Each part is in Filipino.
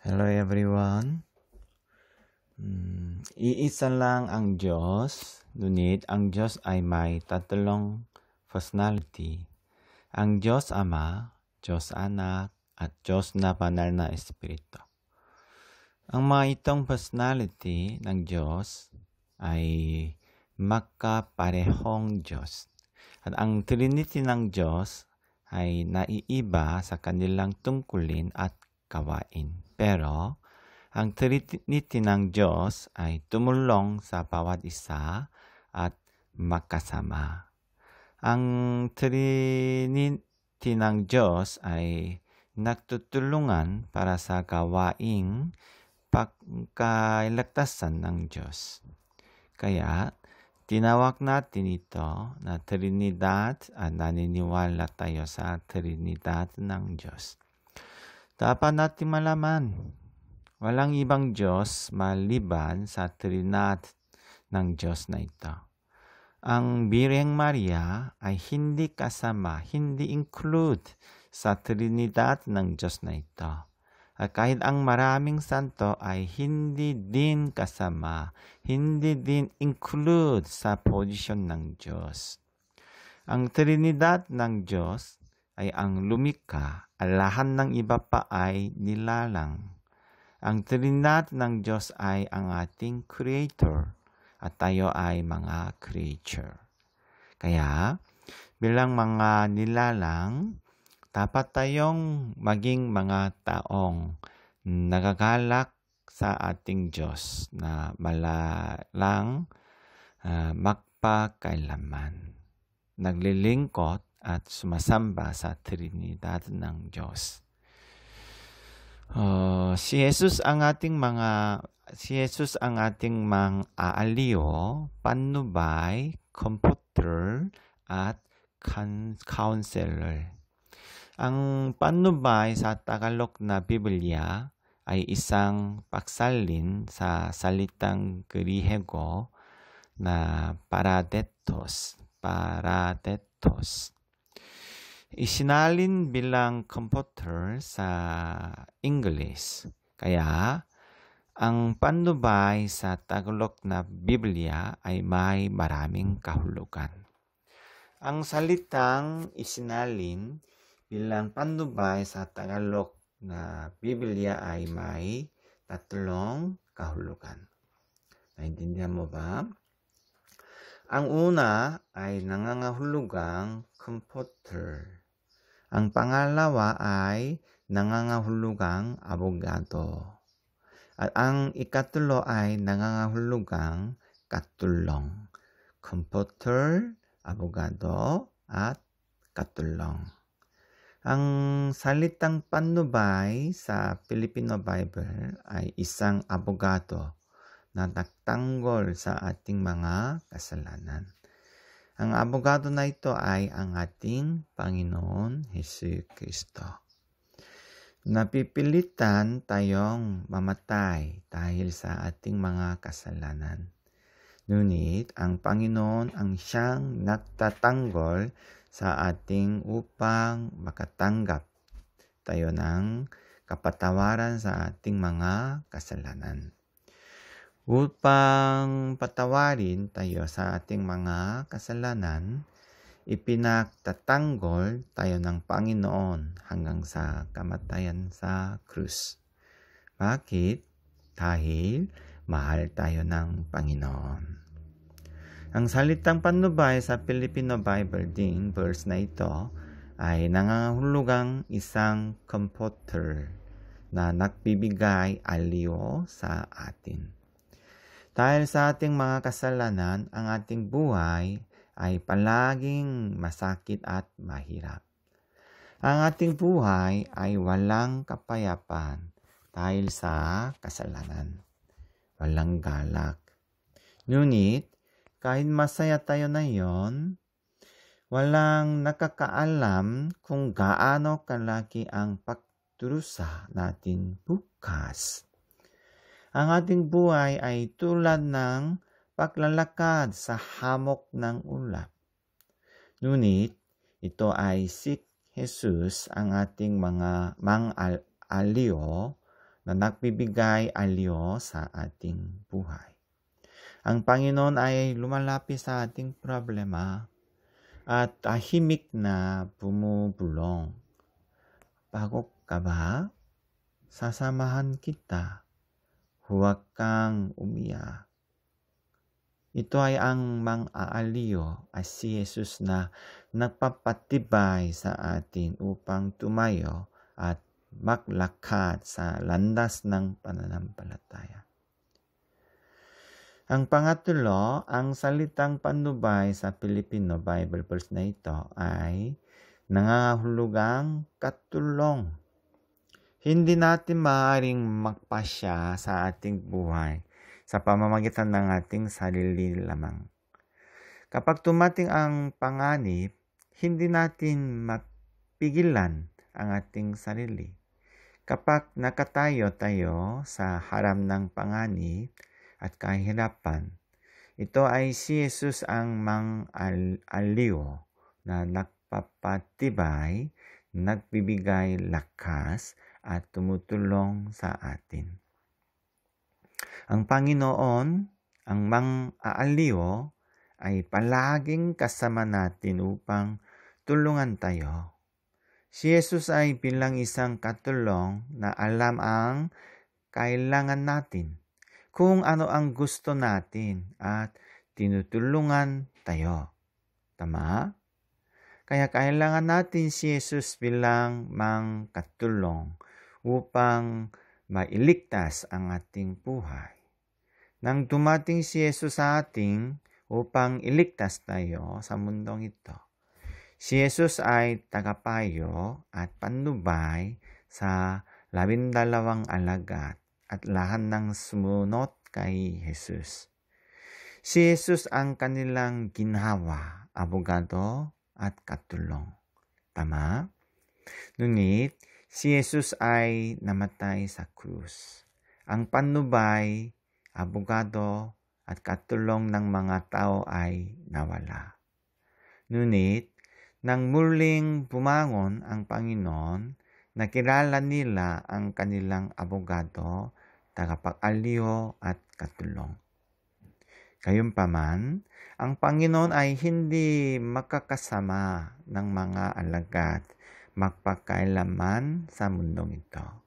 Hello everyone. Iisa lang ang Diyos, ngunit ang Diyos ay may tatlong personality. Ang Diyos Ama, Diyos Anak, at Diyos na Banal na Espiritu. Ang mga itong personality ng Diyos ay magkaparehong Diyos. At ang Trinity ng Diyos ay naiiba sa kanilang tungkulin at gawain. Pero ang Trinity ng Diyos ay tumulong sa bawat isa at magkasama. Ang Trinity ng Diyos ay nagtutulungan para sa gawaing pagkailagtasan ng Diyos. Kaya tinawag natin ito na Trinidad at naniniwala tayo sa Trinidad ng Diyos. Dapat natin malaman, walang ibang Diyos maliban sa Trinidad ng Diyos na ito. Ang Birheng Maria ay hindi kasama, hindi include sa Trinidad ng Diyos na ito. At kahit ang maraming santo ay hindi din kasama, hindi din include sa posisyon ng Diyos. Ang Trinidad ng Diyos ay ang lumikha, at lahat ng iba pa ay nilalang. Ang Trinidad ng Diyos ay ang ating Creator at tayo ay mga creature. Kaya bilang mga nilalang, dapat tayong maging mga taong nagagalak sa ating Diyos na malalang magpakailanman. Naglilingkod at sumasamba sa Trinidad ng Diyos. Si Jesus ang ating aliyo, panubay, comforter, at counselor. Ang panubay sa Tagalog na Biblia ay isang pagsalin sa salitang Griego na paradetos. Isinalin bilang comforter sa English. Kaya ang panubay sa Tagalog na Biblia ay may maraming kahulugan. Ang salitang isinalin bilang panubay sa Tagalog na Biblia ay may tatlong kahulugan. Naintindihan mo ba? Ang una ay nangangahulugang comforter. Ang pangalawa ay nangangahulugang abogado. At ang ikatlo ay nangangahulugang katulong. Comforter, abogado, at katulong. Ang salitang panubay sa Filipino Bible ay isang abogado na nagtanggol sa ating mga kasalanan. Ang abogado na ito ay ang ating Panginoon Jesucristo. Napipilitan tayong mamatay dahil sa ating mga kasalanan. Ngunit ang Panginoon ang siyang nagtatanggol sa ating upang makatanggap tayo ng kapatawaran sa ating mga kasalanan. Upang patawarin tayo sa ating mga kasalanan, ipinagtatanggol tayo ng Panginoon hanggang sa kamatayan sa krus. Bakit? Dahil mahal tayo ng Panginoon. Ang salitang panubay sa Filipino Bible ding verse na ito ay nangangahulugang isang comforter na nagbibigay aliw sa atin. Dahil sa ating mga kasalanan, ang ating buhay ay palaging masakit at mahirap. Ang ating buhay ay walang kapayapaan dahil sa kasalanan. Walang galak. Ngunit, kahit masaya tayo na yon, walang nakakaalam kung gaano kalaki ang pagdurusa natin bukas. Ang ating buhay ay tulad ng paglalakad sa hamok ng ulap. Ngunit ito ay si Jesus ang ating mga aliw na nagbibigay aliw sa ating buhay. Ang Panginoon ay lumalapit sa ating problema at tahimik na bumubulong. Pagod ka ba? Sasamahan kita. Huwag kang umiyak. Ito ay ang mang-aaliw ay si Jesus na nagpapatibay sa atin upang tumayo at maglakad sa landas ng pananampalataya. Ang pangatlo, ang salitang panubay sa Filipino Bible verse na ito ay nangangahulugang katulong. Hindi natin maaaring magpasya sa ating buhay sa pamamagitan ng ating sarili lamang. Kapag tumating ang panganib, hindi natin mapigilan ang ating sarili. Kapag nakatayo tayo sa harap ng panganib at kahirapan, ito ay si Jesus ang mang-aliw na nagpapatibay, nagbibigay lakas at tumutulong sa atin. Ang Panginoon, ang mang-aaliw, ay palaging kasama natin upang tulungan tayo. Si Jesus ay bilang isang katulong na alam ang kailangan natin, kung ano ang gusto natin at tinutulungan tayo. Tama? Kaya kailangan natin si Jesus bilang mangkatulong upang mailigtas ang ating buhay. Nang dumating si Jesus sa ating upang iligtas tayo sa mundong ito, si Jesus ay tagapayo at panubay sa 12 alagad at lahat ng sumunod kay Jesus. Si Jesus ang kanilang ginhawa, abogado at katulong. Tama? Ngunit, si Jesus ay namatay sa krus. Ang panubay, abogado at katulong ng mga tao ay nawala. Ngunit, nang muling bumangon ang Panginoon, nakilala nila ang kanilang abogado, tagapag-aliw at katulong. Gayunpaman, ang Panginoon ay hindi makakasama ng mga alagad magpakailanman sa mundong ito.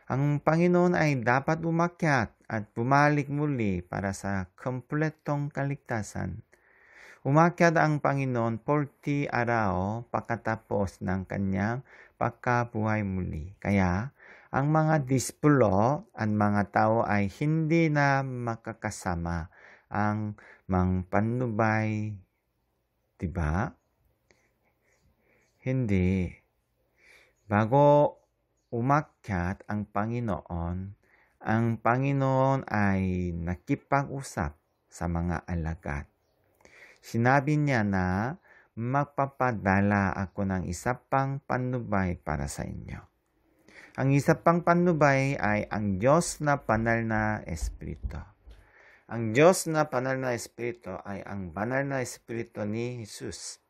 Ang Panginoon ay dapat umakyat at bumalik muli para sa kompletong kaligtasan. Umakyat ang Panginoon 40 araw pagkatapos ng kanyang pagkabuhay muli. Kaya, ang mga disipulo at mga tao ay hindi na makakasama ang mangpanubay. Diba? Hindi. Bago umakyat ang Panginoon ay nakipag-usap sa mga alagad. Sinabi niya na magpapadala ako ng isa pang panubay para sa inyo. Ang isa pang panubay ay ang Diyos na banal na Espiritu. Ang Diyos na banal na Espiritu ay ang banal na Espiritu ni Jesus.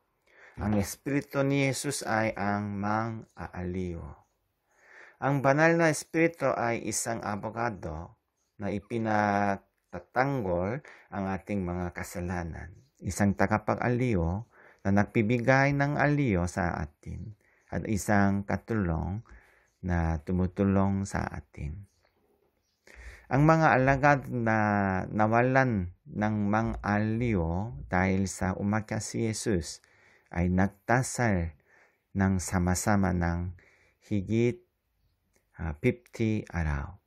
Ang Espiritu ni Jesus ay ang mang-aaliw. Ang banal na Espiritu ay isang abogado na ipinatatanggol ang ating mga kasalanan. Isang tagapag-aliw na nagbibigay ng aliw sa atin at isang katulong na tumutulong sa atin. Ang mga alagad na nawalan ng mang-aliw dahil sa umakyat si Jesus ay nagdasal ng sama-sama ng higit 50 araw.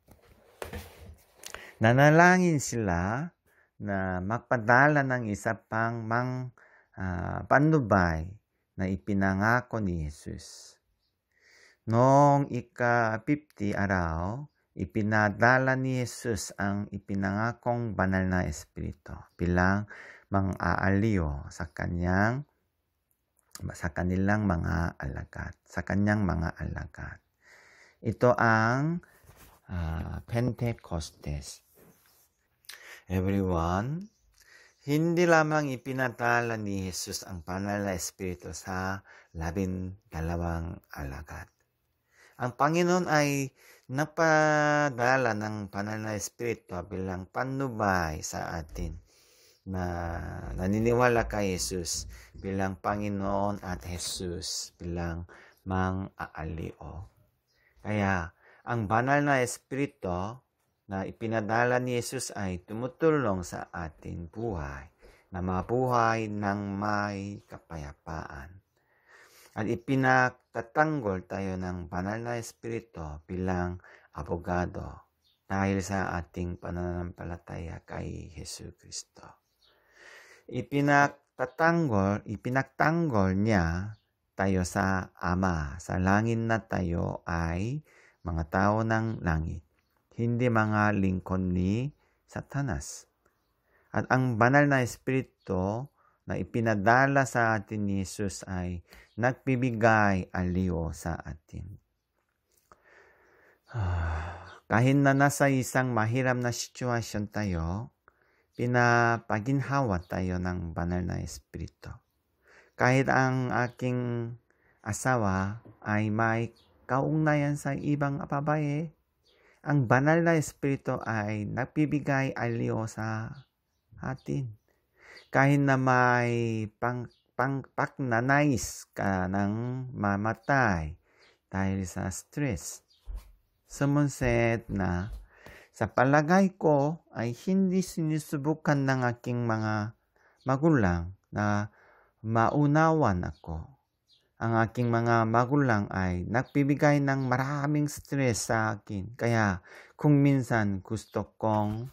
Nanalangin sila na magpadala ng isa pang panubay na ipinangako ni Jesus. Noong ika-50 araw, ipinadala ni Jesus ang ipinangakong banal na Espiritu bilang mang-aaliw sa kanyang mga alagad. Ito ang Pentecostes. Everyone, hindi lamang ipinadala ni Jesus ang banal na Espiritu sa 12 alagad. Ang Panginoon ay napadala ng Banal na Espiritu bilang panubay sa atin na naniniwala kay Jesus bilang Panginoon at Jesus bilang mang-aalio. Kaya ang Banal na Espiritu na ipinadala ni Jesus ay tumutulong sa ating buhay na mabuhay ng may kapayapaan. At ipinagtatanggol tayo ng Banal na Espiritu bilang abogado dahil sa ating pananampalataya kay Jesucristo. Ipinagtanggol niya tayo sa Ama. Sa langit na tayo ay mga tao ng langit, hindi mga lingkod ni Satanas. At ang Banal na Espiritu na ipinadala sa atin ni Jesus ay nagbibigay aliw sa atin. Kahit na nasa isang mahirap na sitwasyon tayo, pinapaginhawa tayo ng Banal na Espiritu. Kahit ang aking asawa ay may kaugnayan sa ibang babae, ang Banal na Espiritu ay nagbibigay aliw sa atin. Kahit na may pagnanais ka ng mamatay dahil sa stress, sumunset na sa palagay ko ay hindi sinusubukan ng aking mga magulang na maunawan ako. Ang aking mga magulang ay nagbibigay ng maraming stress sa akin. Kaya kung minsan gusto kong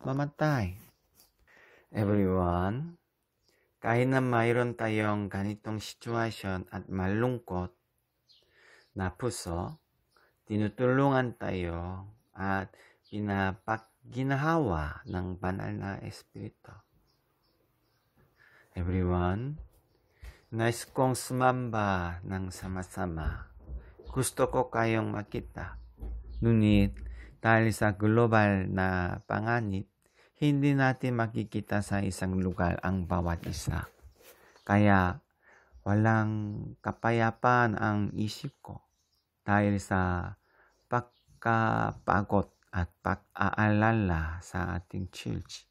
mamatay. Everyone, kahit na mayroon tayong ganitong sitwasyon at malungkot na puso, tinutulungan tayo at pinapaginahawa ng Banal na Espiritu. Everyone, nais kong sumamba ng sama-sama. Gusto ko kayong makita. Ngunit dahil sa global na panganib, hindi natin makikita sa isang lugar ang bawat isa. Kaya walang kapayapaan ang isip ko dahil sa pagkapagod at pag-aalala sa ating church.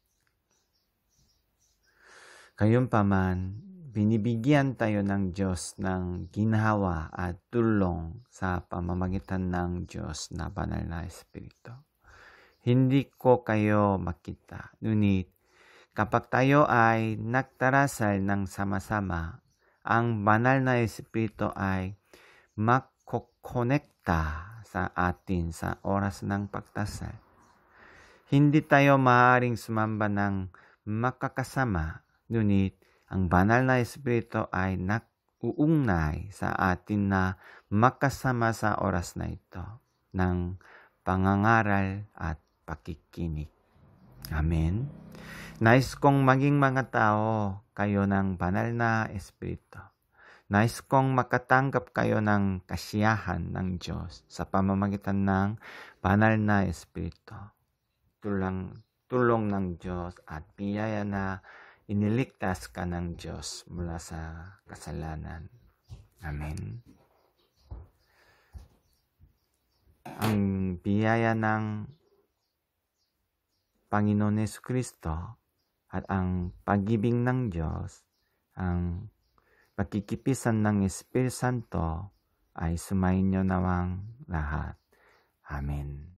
Gayunpaman, binibigyan tayo ng Diyos ng ginhawa at tulong sa pamamagitan ng Diyos na Banal na Espiritu. Hindi ko kayo makita, ngunit kapag tayo ay nagdarasal ng sama-sama, ang Banal na Espiritu ay makokonekta sa atin sa oras ng pagdasal. Hindi tayo maaaring sumamba ng makakasama, ngunit ang Banal na Espiritu ay nag-uugnay sa atin na makasama sa oras na ito ng pangangaral at pakikinig. Amen. Nais kong maging mga tao kayo ng Banal na Espiritu. Nais kong makatanggap kayo ng kasiyahan ng Diyos sa pamamagitan ng Banal na Espiritu. Tulong ng Diyos at biyaya na iniligtas ka ng Diyos mula sa kasalanan. Amen. Ang biyaya ng Panginoon Jesucristo at ang pag-ibig ng Diyos, ang pagkikipisan ng Espiritu Santo ay sumainyo nawang lahat. Amen.